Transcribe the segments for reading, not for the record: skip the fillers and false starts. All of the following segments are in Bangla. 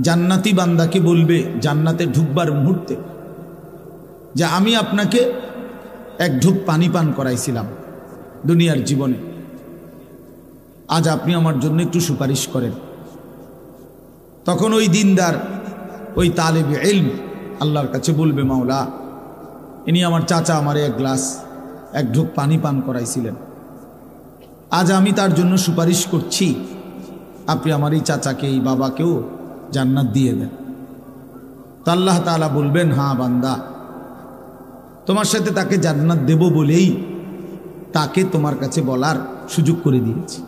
জান্নাতি বান্দাকে বলবে জান্নাতে ঢুকবার মুহূর্তে যে আমি আপনাকে এক ঢোক পানি পান করাইছিলাম দুনিয়ার জীবনে, আজ আপনি আমার জন্য একটু সুপারিশ করেন। তখন ওই দিনদার ওই তালেবে ইলম আল্লাহর কাছে বলবে, মাওলা, ইনি আমার চাচা আমারে এক ঢোক পানি পান করাইছিলেন, আজ আমি তার জন্য সুপারিশ করছি, আপনি আমার এই চাচাকে এই বাবাকেও জান্নাত দিয়ে দেন। তো আল্লাহ তাআলা বলবেন, হ্যাঁ বান্দা, তোমার সাথে তাকে জান্নাত দেব বলেই তাকে তোমার কাছে বলার সুযোগ করে দিয়েছি।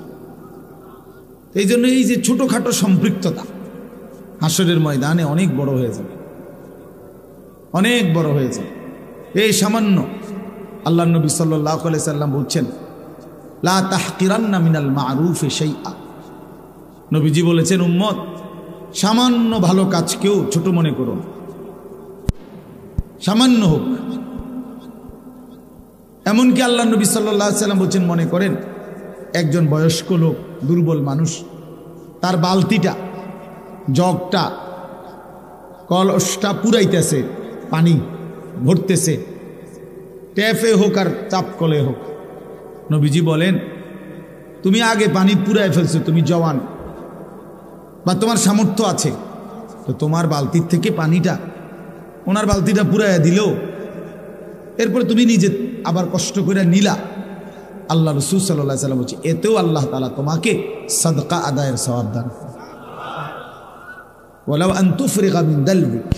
এই জন্য এই যে ছোটখাটো সম্পৃক্ততা হাসরের ময়দানে অনেক বড় হয়ে যাবে, অনেক বড় হয়ে যাবে। এই সামান্য আল্লাহ নবী সাল্লাল্লাহু আলাইহি সাল্লাম বলছেন, লা তাহকিরান্না মিনাল মারুফি শাইআ। নবীজি বলেছেন, উম্মত, সামান্য ভালো কাজকেও ছোট মনে করো, সামান্য হোক। এমনকি আল্লাহ নবী সাল্লাল্লাহু আলাইহি সাল্লাম বলছেন, মনে করেন একজন বয়স্ক লোক, দুর্বল মানুষ, তার বালতিটা, জগটা, কলসটা পুরাইতেছে, পানি ভরতেছে, ট্যাপে হোক আর চাপ কলে হোক। নবীজি বলেন, তুমি আগে পানি পুরাই ফেলছো, তুমি জওয়ান বা তোমার সামর্থ্য আছে, তো তোমার বালতির থেকে পানিটা ওনার বালতিটা পুরাইয়া দিল, এরপরে তুমি নিজে আবার কষ্ট করে নিলা। আল্লাহ রাসূল সাল্লাল্লাহু আলাইহি সাল্লাম বলছে, এতেও আল্লাহ তাআলা তোমাকে সাদকা আদায়ের সওয়াব দান করবেন। ওয়ালাউ আন তুফরিগা মিন দালবিক,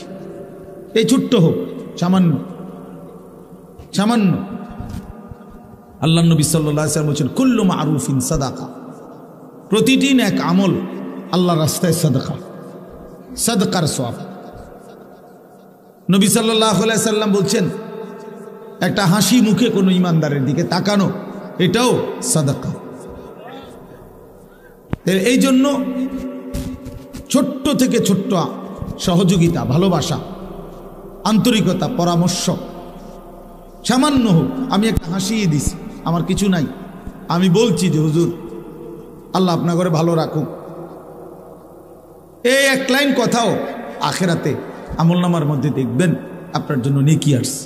এই ছোট্ট হোক, সামান্য সামান্য। আল্লাহ নবী সাল্লাল্লাহু আলাইহি সাল্লাম বলছেন, কুল্লু মারুফিন সাদাকা, প্রতিটি নেক আমল আল্লাহর রাস্তায় সাদকা, সাদকার সওয়াব। নবী সাল্লাল্লাহু আলাইহি সাল্লাম বলছেন, একটা হাসি মুখে কোনো ইমানদারের দিকে তাকানো, এটাও সাদাকা। এই জন্য ছোট্ট থেকে ছোট্ট সহযোগিতা, ভালোবাসা, আন্তরিকতা, পরামর্শ, সামান্য হোক, আমি একটা হাসিয়ে দিছি, আমার কিছু নাই, আমি বলছি যে হুজুর আল্লাহ আপনার ঘরে ভালো রাখুক, এই এক লাইন কথাও আখেরাতে আমলনামার মধ্যে দেখবেন আপনার জন্য নেকি আসছে।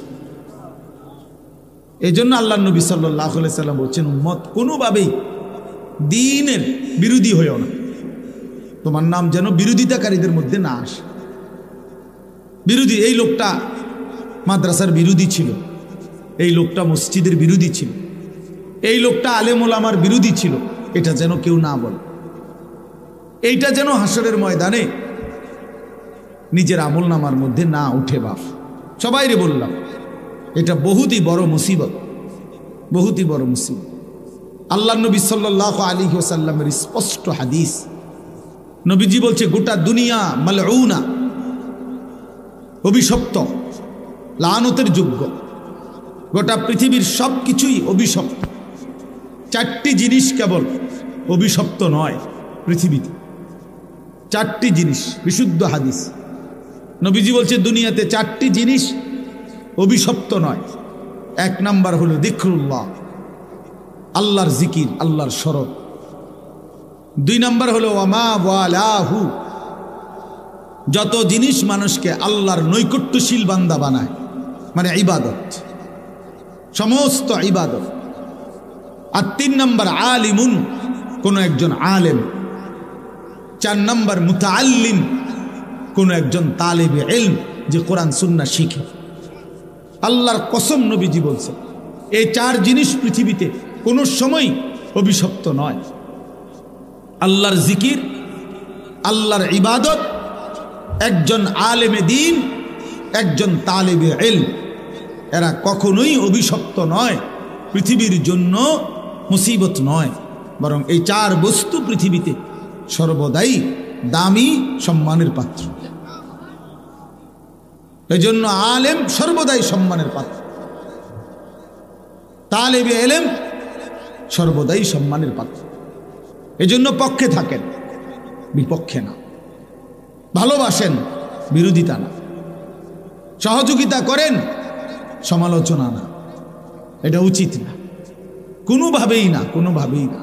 এই জন্য আল্লাহ নবী সাল্লাল্লাহু আলাইহি সাল্লাম বলছেন, উম্মত, কোনোভাবেই দ্বীনের বিরোধী হয়েও না, তোমার নাম যেন বিরোধিতাকারীদের মধ্যে না আসে। বিরোধী, এই লোকটা মাদ্রাসার বিরোধী ছিল, এই লোকটা মসজিদের বিরোধী ছিল, এই লোকটা আলেম ওলামার বিরোধী ছিল, এটা যেন কেউ না বলে। এইটা যেন হাসরের ময়দানে নিজের আমলনামার মধ্যে না উঠে। বাপ সবাইরে বললাম, এটা বহুতই বড় মুসিবত, বহুতই বড় মুসিবত। আল্লাহ নবী সাল্লাল্লাহু আলাইহি ওয়াসাল্লামের স্পষ্ট হাদিস, নবীজি বলছে, গোটা দুনিয়া মালউনা, অভিশপ্ত, লানতের যোগ্য, গোটা পৃথিবীর সব কিছুই অভিশপ্ত। চারটি জিনিস কেবল অভিশপ্ত নয় পৃথিবীতে, চারটি জিনিস, বিশুদ্ধ হাদিস। নবীজি বলছে, দুনিয়াতে চারটি জিনিস অভিশপ্ত নয়। এক নাম্বার হলো যিকরুল্লাহ, আল্লাহর জিকির, আল্লাহর স্মরণ। দুই নাম্বার হলো ওয়ামা ওয়ালাহু, যত জিনিস মানুষকে আল্লাহর নৈকট্যশীল বান্দা বানায়, মানে ইবাদত, সমস্ত ইবাদত। আর তিন নাম্বার আলিমুন, কোন একজন আলেম। চার নাম্বার মুতাআল্লিম, কোন একজন তালিবে ইলম, যে কোরআন সুন্নাহ শিখে। আল্লাহর কসম, নবীজি বলছে, এই চার জিনিস পৃথিবীতে কোনো সময় অভিশপ্ত নয়। আল্লাহর জিকির, আল্লাহর ইবাদত, একজন আলেমে দ্বীন, একজন তালিবে ইলম, এরা কখনোই অভিশপ্ত নয়, পৃথিবীর জন্য মুসিবত নয়, বরং এই চার বস্তু পৃথিবীতে সর্বদাই দামি, সম্মানের পাত্র। এই জন্য আলেম সর্বদাই সম্মানের পাত্র, তালেবে ইলম সর্বদাই সম্মানের পাত্র। এই জন্য পক্ষে থাকেন, বিপক্ষে না। ভালোবাসেন, বিরোধিতা না। সহযোগিতা করেন, সমালোচনা না। এটা উচিত না, কোনোভাবেই না, কোনোভাবেই না,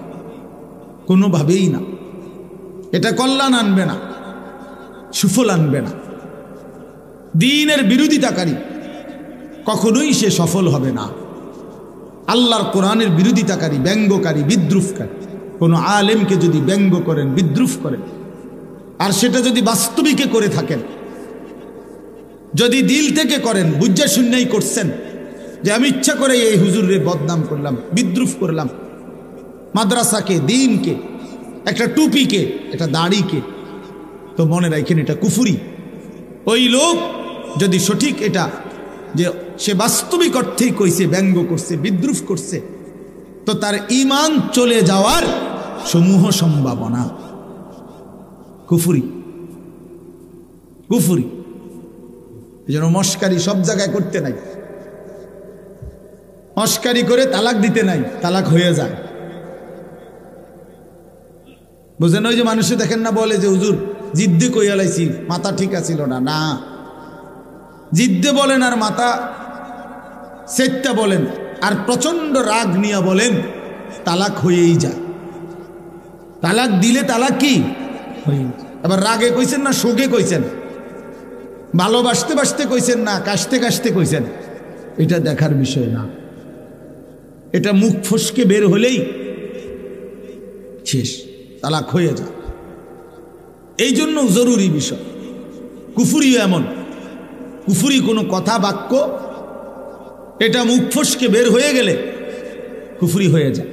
কোনোভাবেই না। এটা কল্যাণ আনবে না। সুফল আনবে না। দ্বীনের বিরোধিতাকারী কখনোই সে সফল হবে না। আল্লাহর কোরআনের বিরোধিতাকারী, ব্যঙ্গকারী, বিদ্রুপকারী কোনো আলেমকে যদি ব্যঙ্গ করেন, বিদ্রুপ করেন, আর সেটা যদি বাস্তবিকে করে থাকেন, যদি দিল থেকে করেন, বুঝা শূন্যই করছেন যে আমি ইচ্ছা করে এই হুজুরের বদনাম করলাম, বিদ্রুপ করলাম, মাদ্রাসাকে, দ্বীনকে, একটা টুপিকে, একটা দাড়িকে, তো মনে রাখেন এটা কুফরি। ওই লোক যদি সঠিক এটা যে সে বাস্তবিক অর্থেই কইছে, ব্যঙ্গ করছে, বিদ্রুপ করছে, তো তার ঈমান চলে যাওয়ার সমূহ সম্ভাবনা। কুফরি, কুফরি। এই জন্য মস্কারি সব জায়গায় করতে নাই। মস্কারি করে তালাক দিতে নাই, তালাক হয়ে যায়। বুঝেন? ওই যে মানুষে দেখেন না, বলে যে হুজুর জিদ্দে কইয়া লাইছি, মাথা ঠিক আছিল না। না, জিদ্দে বলেন আর মাথা সেটটা বলেন আর প্রচন্ড রাগ নিয়ে বলেন, তালাক হয়েই যায়। তালাক দিলে তালাক কি? এবার রাগে কইছেন না শোকে কইছেন, ভালোবাসতে বাসতে কইছেন না কাশতে কাশতে কইছেন, এটা দেখার বিষয় না। এটা মুখ ফসকে বের হলেই শেষ, তালাক হয়ে যায়। এই জন্য জরুরি বিষয়। কুফুরিও এমন, কুফুরি কোনো কথা বাক্য এটা মুখ ফসকে বের হয়ে গেলে কুফুরি হয়ে যায়,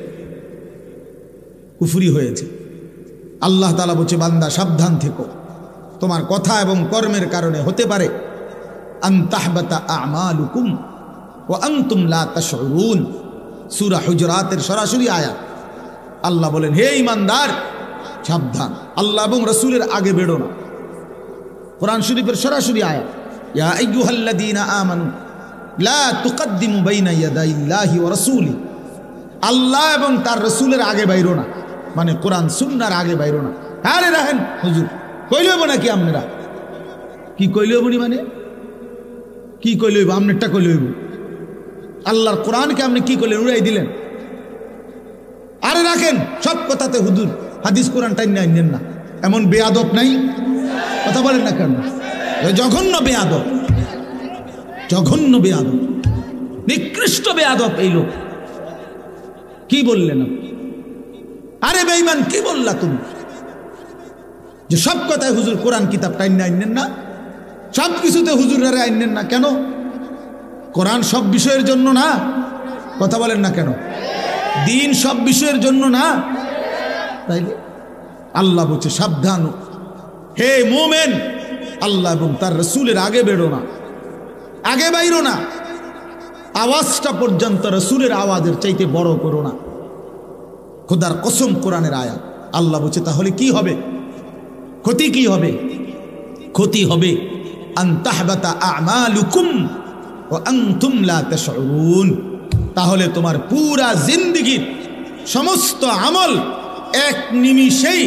কুফুরি হয়েছে। আল্লাহ তাআলা বলছে, বান্দা সাবধান থেকো, তোমার কথা এবং কর্মের কারণে হতে পারে আন তাহবাতা আমালুকুম ওয়া আনতুম লা তাশউরুন। সূরা হুজুরাতের সরাসরি আয়াত। আল্লাহ বলেন, হে ঈমানদার সাবধান, আল্লাহ এবং রাসূলের আগে বেরো না। কোরআন শরীফের সরাসরি আয়াত, ইয়া আইয়ুহাল্লাযীনা আমানু লা তুকদ্দিমু বাইনা ইয়াদাইল্লাহি ওয়া রাসূলি। আল্লাহ এবং তার রাসূলের আগে বাইরো না, মানে কোরআন সুন্নাহর আগে বাইরো না। আরে রাহেন হুজুর, কইলে হইব নাকি? আপনারা কি কইলে হইব? মানে কি কইলে হইব? আপনারটা কইলে হইব? আল্লাহর কোরআনকে আপনি কি করলেন? উড়াই দিলেন। আরে রাখেন, সব কথাতে হুজুর হাদিস কোরআন টাইম নেন না, এমন বেয়াদব নাই? কথা বলেন না কেন? জঘন্য বেয়াদব, জঘন্য বেয়াদব, নিকৃষ্ট বেয়াদব এই লোক। কি বললেন? আরে বেঈমান, কি বললা তুমি যে সব কথায় হুজুর কোরআন কিতাব টাইম আইনেন না, সব কিছুতে হুজুরারে আইনেন না? কেন? কোরআন সব বিষয়ের জন্য না? কথা বলেন না কেন? দিন সব বিষয়ের জন্য না? তাইলে আল্লাহ বলছে সাবধান, হে মুমিন, আল্লাহ এবং তার রাসূলের আগে বেরো না, আগে বাইরো না। আওয়াজটা পর্যন্ত রাসূলের আওয়াজের চাইতে বড় করো না। খোদার কসম, কোরআনের আয়াত। আল্লাহ বলছে তাহলে কি হবে? ক্ষতি কি হবে? ক্ষতি হবে আন তাহবাতা আমালুকুম ওয়া আনতুম লা তাশউরুন। তাহলে তোমার পুরা জিন্দেগীর সমস্ত আমল এক নিমিষেই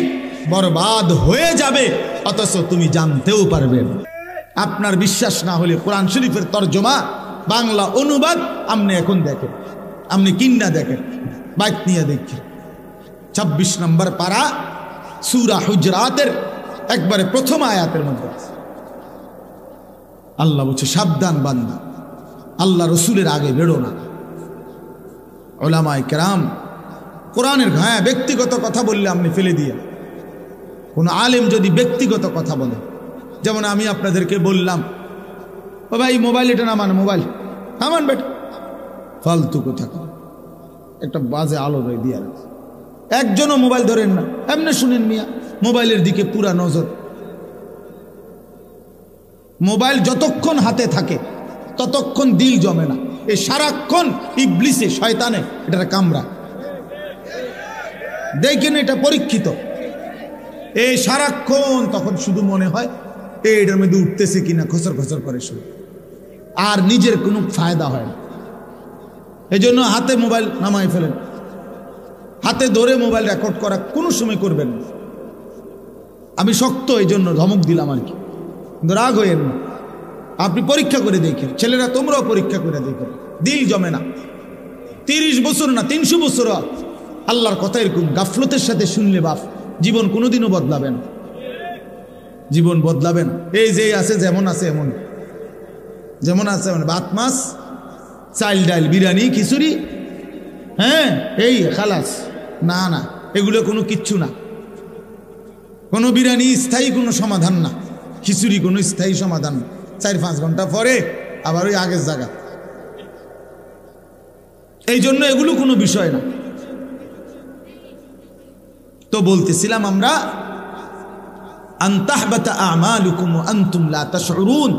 বরবাদ হয়ে যাবে, অথচ তুমি জানতেও পারবে না। আপনার বিশ্বাস না হলে কোরআন শরীফের তরজমা, বাংলা অনুবাদ আপনি এখন দেখেন, আপনি কিন্না দেখেন, বাইক নিয়ে দেখেন। 26 নম্বর পারা সূরা হুজরাতের একবারে প্রথম আয়াতের মধ্যে আল্লাহ বলছে সাবধান বান্দা, আল্লাহ রসুলের আগে বেরো না। উলামায়ে কেরাম কোরআনের ব্যক্তিগত কথা বললে আপনি ফেলে দিয়ে, কোন আলেম যদি ব্যক্তিগত কথা বলে, যেমন আমি আপনাদেরকে বললাম, ও ভাই মোবাইল এটা না, মানে মোবাইল নামান বেটা, ফালতু কথা, একটা বাজে আলো দিয়ে রাখছে। একজনও মোবাইল ধরেন না, এমনি শুনেন মিয়া, মোবাইলের দিকে পুরা নজর। মোবাইল যতক্ষণ হাতে থাকে ততক্ষণ দিল জমে না। এই সারাক্ষণ ইবলিসে, শয়তানে এটা কামড়া। দেখেন এটা পরীক্ষিত। এই সারাক্ষণ তখন শুধু মনে হয় এটার মধ্যে উঠতেছে কিনা, খসর খসর করে শুরু, আর নিজের কোনো ফায়দা হয় না। এই জন্য হাতে মোবাইল নামাই ফেলেন, হাতে ধরে মোবাইল রেকর্ড করা কোনো সময় করবেন না। আমি শক্ত এই জন্য ধমক দিলাম আর কি, কিন্তু রাগ হইয়েন না। আপনি পরীক্ষা করে দেখেন, ছেলেরা তোমরাও পরীক্ষা করে দেখো, দিল জমে না। 30 বছর না 300 বছর আল্লাহর কথা এরকম গাফলতের সাথে শুনলে বাপ, জীবন কোনোদিনও বদলাবে না। জীবন বদলাবে না। এই যে আছে যেমন আছে এমন, যেমন আছে এমন, ভাত মাছ চাল ডাল বিরিয়ানি খিচুড়ি, হ্যাঁ এই খালাস। না না, এগুলো কোনো কিচ্ছু না। কোনো বিরিয়ানি স্থায়ী কোনো সমাধান না, খিচুড়ি কোনো স্থায়ী সমাধান না। 4-5 ঘন্টা পরে আবার ওই আগের জায়গা। এই জন্য এগুলো কোনো বিষয় না। তো বলতেছিলাম আমরা, আনতাহবাতা আমালুকুম ওয়া আনতুম লা তাশউরুন।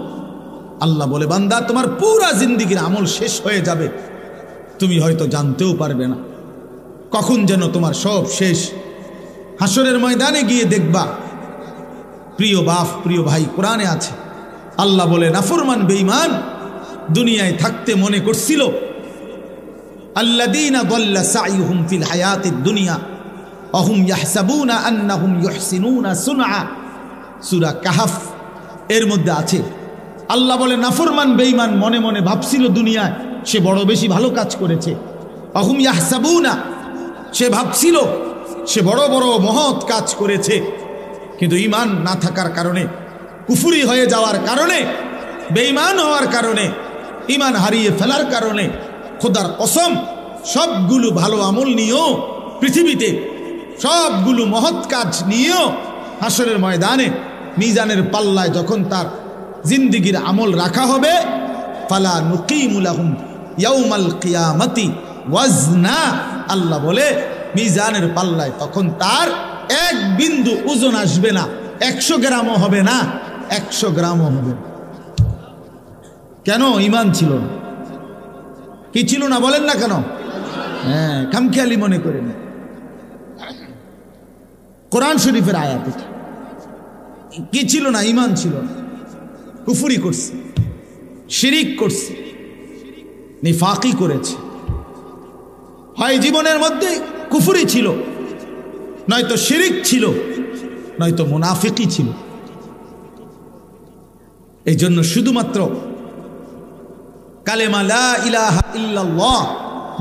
আল্লাহ বলে, বান্দা তোমার পুরা জিন্দেগীর আমল শেষ হয়ে যাবে, তুমি হয়তো জানতেও পারবে না কখন যেন তোমার সব শেষ। হাসরের ময়দানে গিয়ে দেখবা, প্রিয় বাপ প্রিয় ভাই, কোরআনে আছে আল্লাহ বলে, নাফরমান বেঈমান দুনিয়ায় থাকতে মনে করছিল, আল্লাযীনা দাল্লা সাইয়ুহুম ফিল হায়াতিদ দুনিয়া ওয়া হুম ইয়াহসাবুনা আন্নাহুম ইউহসিনুনা সুনআ। সূরা কাহফ এর মধ্যে আছে। আল্লাহ বলে, নাফরমান বেঈমান মনে মনে ভাবছিল দুনিয়ায় সে বড় বেশি ভালো কাজ করেছে। ওয়া হুম ইয়াহসাবুনা, সে ভাবছিল সে বড় বড় মহৎ কাজ করেছে, কিন্তু ঈমান না থাকার কারণে, কুফরি হয়ে যাওয়ার কারণে, বেঈমান হওয়ার কারণে, ঈমান হারিয়ে ফেলার কারণে, খোদার কসম সবগুলো ভালো আমল নিয়েও পৃথিবীতে সবগুলো মহৎ কাজ নিয়েও হাসরের ময়দানে মিজানের পাল্লায় যখন তার জিন্দেগীর আমল রাখা হবে, ফালা নুকিমু লাহুম ইয়াউমাল কিয়ামাতি ওয়াজনা। আল্লাহ বলে, মিজানের পাল্লায় তখন তার এক বিন্দু ওজন আসবে না, 100 গ্রামও হবে না, 100 গ্রামও হবে না। কেন? ঈমান ছিল না। কি ছিল না বলেন না কেন? হ্যাঁ, খামখেয়ালি মনে করেন। কোরআন শরীফের আয়াত এটা। কি ছিল না? ঈমান ছিল না। কুফরি করছে, শিরিক করছে, নিফাকি করেছে। হয় জীবনের মধ্যে কুফরি ছিল, নয়তো শিরিক ছিল, নয়তো মুনাফিকি ছিল। এই জন্য শুধুমাত্র কালেমা লা ইলাহা ইল্লাল্লাহ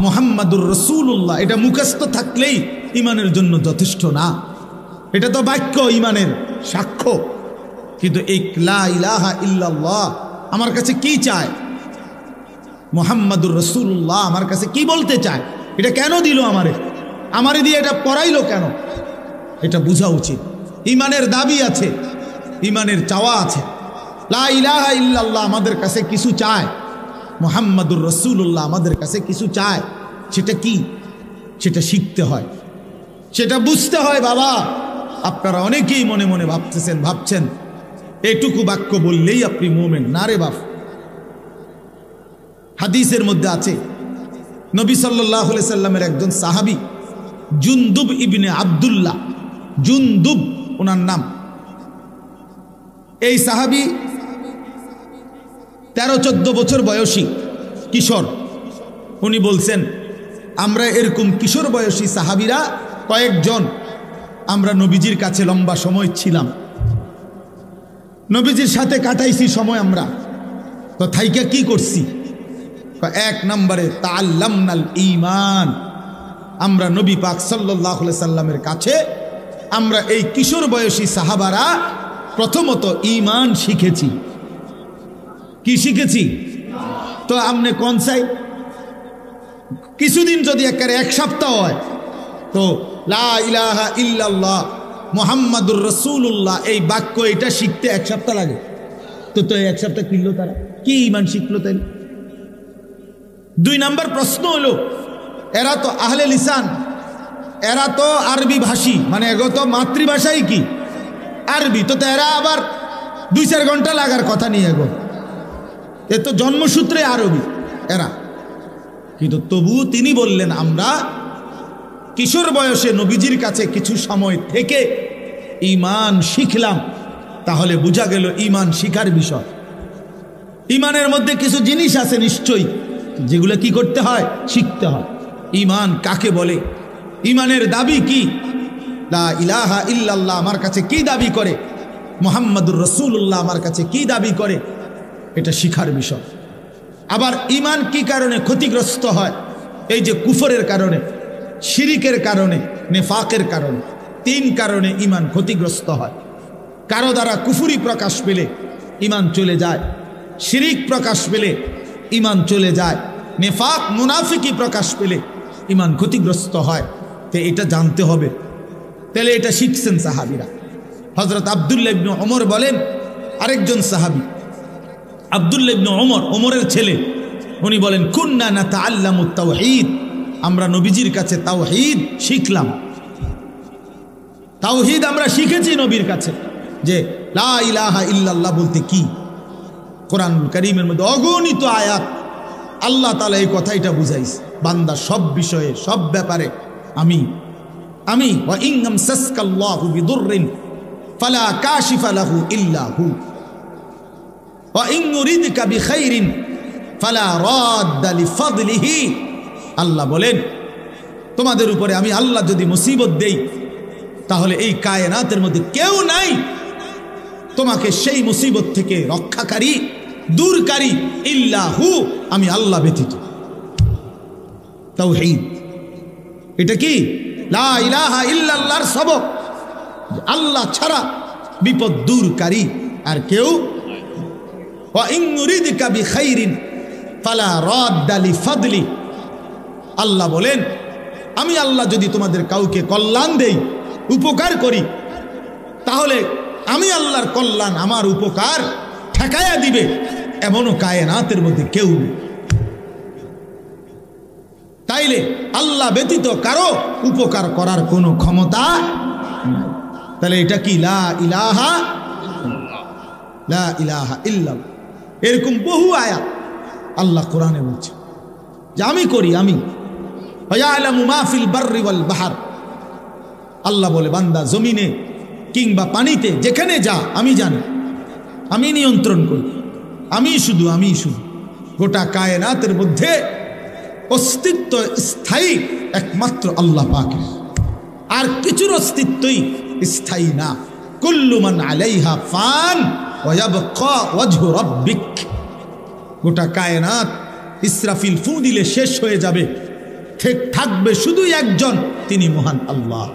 মুহাম্মাদুর রাসূলুল্লাহ এটা মুখস্থ থাকলেই ঈমানের জন্য যথেষ্ট না। এটা তো বাক্য, ঈমানের সাক্ষ্য। কিন্তু এই লা ইলাহা ইল্লাল্লাহ আমার কাছে কি চায়, মুহাম্মাদুর রাসূলুল্লাহ আমার কাছে কি বলতে চায়, এটা কেন দিল আমারে দিয়ে এটা পড়াইলো কেন, এটা বোঝা উচিত। ঈমানের দাবি আছে, ঈমানের চাওয়া আছে। লা ইলাহা ইল্লাল্লাহ আমাদের কাছে কিছু চায়, মুহাম্মাদুর রাসূলুল্লাহ আমাদের কাছে কিছু চায়। সেটা কি? সেটা শিখতে হয়, সেটা বুঝতে হয়। বাবা, আপনারা অনেকেই মনে মনে ভাবছেন এটুকু বাক্য বললেই আপনি মুমিন। না রে বাপ। হাদিসের মধ্যে আছে, নবী সাল্লাল্লাহু আলাইহি সাল্লামের একজন সাহাবী জুনদুব ইবনে আব্দুল্লাহ, জুনদুব ওনার নাম। এই সাহাবী 13-14 বছর বয়সী কিশোর। উনি বলছেন, আমরা এরকম কিশোর বয়সী সাহাবীরা কয়েকজন আমরা নবীজির কাছে লম্বা সময় ছিলাম, নবীজির সাথে কাটাইছি সময়। আমরা তো থাইকা কি করছি? 1 নম্বরে তাআল্লামনাল ঈমান। আমরা নবী পাক সাল্লাল্লাহু আলাইহি সাল্লামের কাছে আমরা এই কিশোর বয়সী সাহাবারা প্রথমত ঈমান শিখেছি। কি শিখেছি? তো আমনে কোন চাই? কিছুদিন যদি একেবারে 1 সপ্তাহ হয়, তো লা ইলাহা ইল্লাল্লাহ মুহাম্মাদুর রাসূলুল্লাহ এই বাক্য এটা শিখতে 1 সপ্তাহ লাগে। তো 1 সপ্তাহ কিনলো তারা, কি ঈমান শিখলো তাই? 2 নম্বর প্রশ্ন হলো, এরা তো আহলে লিসান, এরা তো আরবি ভাষী, মানে এগো তো মাতৃভাষাই কি আরবি। তো এরা আবার 2-4 ঘন্টা লাগার কথা নিয়ে এগো, এ তো জন্মসূত্রে আরবি এরা। কিন্তু তবুও তিনি বললেন, আমরা কিশোর বয়সে নবীজির কাছে কিছু সময় থেকে ঈমান শিখলাম। তাহলে বোঝা গেল ঈমান শিখার বিষয়। ঈমানের মধ্যে কিছু জিনিস আছে নিশ্চয়ই, যেগুলো কি করতে হয়? শিখতে হয়। ঈমান কাকে বলে? ঈমানের দাবি কি? লা ইলাহা ইল্লাল্লাহ আমার কাছে কি দাবি করে, মুহাম্মাদুর রাসূলুল্লাহ আমার কাছে কি দাবি করে, এটা শিখার বিষয়। আবার ঈমান কি কারণে ক্ষতিগ্রস্ত হয়? এই যে কুফরের কারণে, শিরিকের কারণে, নেফাকের কারণে, 3 কারণে ঈমান ক্ষতিগ্রস্ত হয়। কারো দ্বারা কুফরি প্রকাশ পেলে ঈমান চলে যায়, শিরিক প্রকাশ পেলে ঈমান চলে যায়, নেফাক মুনাফিকি প্রকাশ পেলে ঈমান ক্ষতিগ্রস্ত হয়। তো এটা জানতে হবে। তাহলে এটা শিখছেন সাহাবীরা। হযরত আব্দুল্লাহ ইবনে ওমর বলেন, আরেকজন সাহাবী আব্দুল্লাহ ইবনে ওমর, ওমরের ছেলে, উনি বলেন কুন্না নাতাআল্লামু তাওহীদ, আমরা নবীজির কাছে তাওহীদ শিখলাম। তাওহীদ আমরা শিখেছি নবীর কাছে, যে লা ইলাহা ইল্লাল্লাহ বলতে কি। কোরআনুল কারীমের মধ্যে অগণিত আয়াত আল্লাহ তাআলা এই কথাটা বুঝাইছে, বান্দা সব বিষয়ে সব ব্যাপারে আমি ওয়া ইন আমসাসকাল্লাহু বিদুররিন ফালা কাশিফা লাহু ইল্লা হু ওয়া ইন ইউরিদকা বিখাইরিন ফালা রাদ্দা লিফাদলিহি। আল্লাহ বলেন, তোমাদের উপরে আমি আল্লাহ যদি মুসিবত দেই তাহলে এই কায়নাতের মধ্যে কেউ নাই তোমাকে সেই মুসিবত থেকে রক্ষাকারী, দূরকারী, ইল্লাহু, আমি আল্লাহ ব্যতীত। তাওহীদ এটা কি? লা ইলাহা ইল্লাল্লাহর সবক, আল্লাহ ছাড়া বিপদ দূরকারী আর কেউ। ওয়া ইন ইউরিদকা বিখাইরিন ফালা রাদ্দা লিফাদলি। আল্লাহ বলেন, আমি আল্লাহ যদি তোমাদের কাউকে কল্যাণ দেই, উপকার করি, তাহলে আমি আল্লাহর কল্যাণ, আমার উপকার ঠেকায়া দিবে এমনও কায়নাতের মধ্যে কেউ নেই। তাইলে আল্লাহ ব্যতীত কারো উপকার করার কোনো ক্ষমতা নাই। তাহলে এটা কি? লা ইলাহা ইল্লাল্লাহ। এরকম বহু আয়াত আল্লাহ কোরআনে বলছে যে আমি করি, আমি ইয়ালামু মা ফিল বাররি ওয়াল বাহর। আল্লাহ বলে, বান্দা জমিনে কিংবা পানিতে যেখানে যা আমি জানি, আমি নিয়ন্ত্রণ করি, আমি শুধু গোটা কায়নাতের মধ্যে অস্তিত্ব স্থায়ী একমাত্র আল্লাহ পাকের, আর কিছুর অস্তিত্বই স্থায়ী না। কুল্লু মান আলাইহা ফান ওয়া ইয়াবকা ওয়াজহু রাব্বিক। গোটা কায়নাত ইসরাফিল ফু দিলে শেষ হয়ে যাবে, থাকবে শুধু একজন, তিনি মহান আল্লাহ।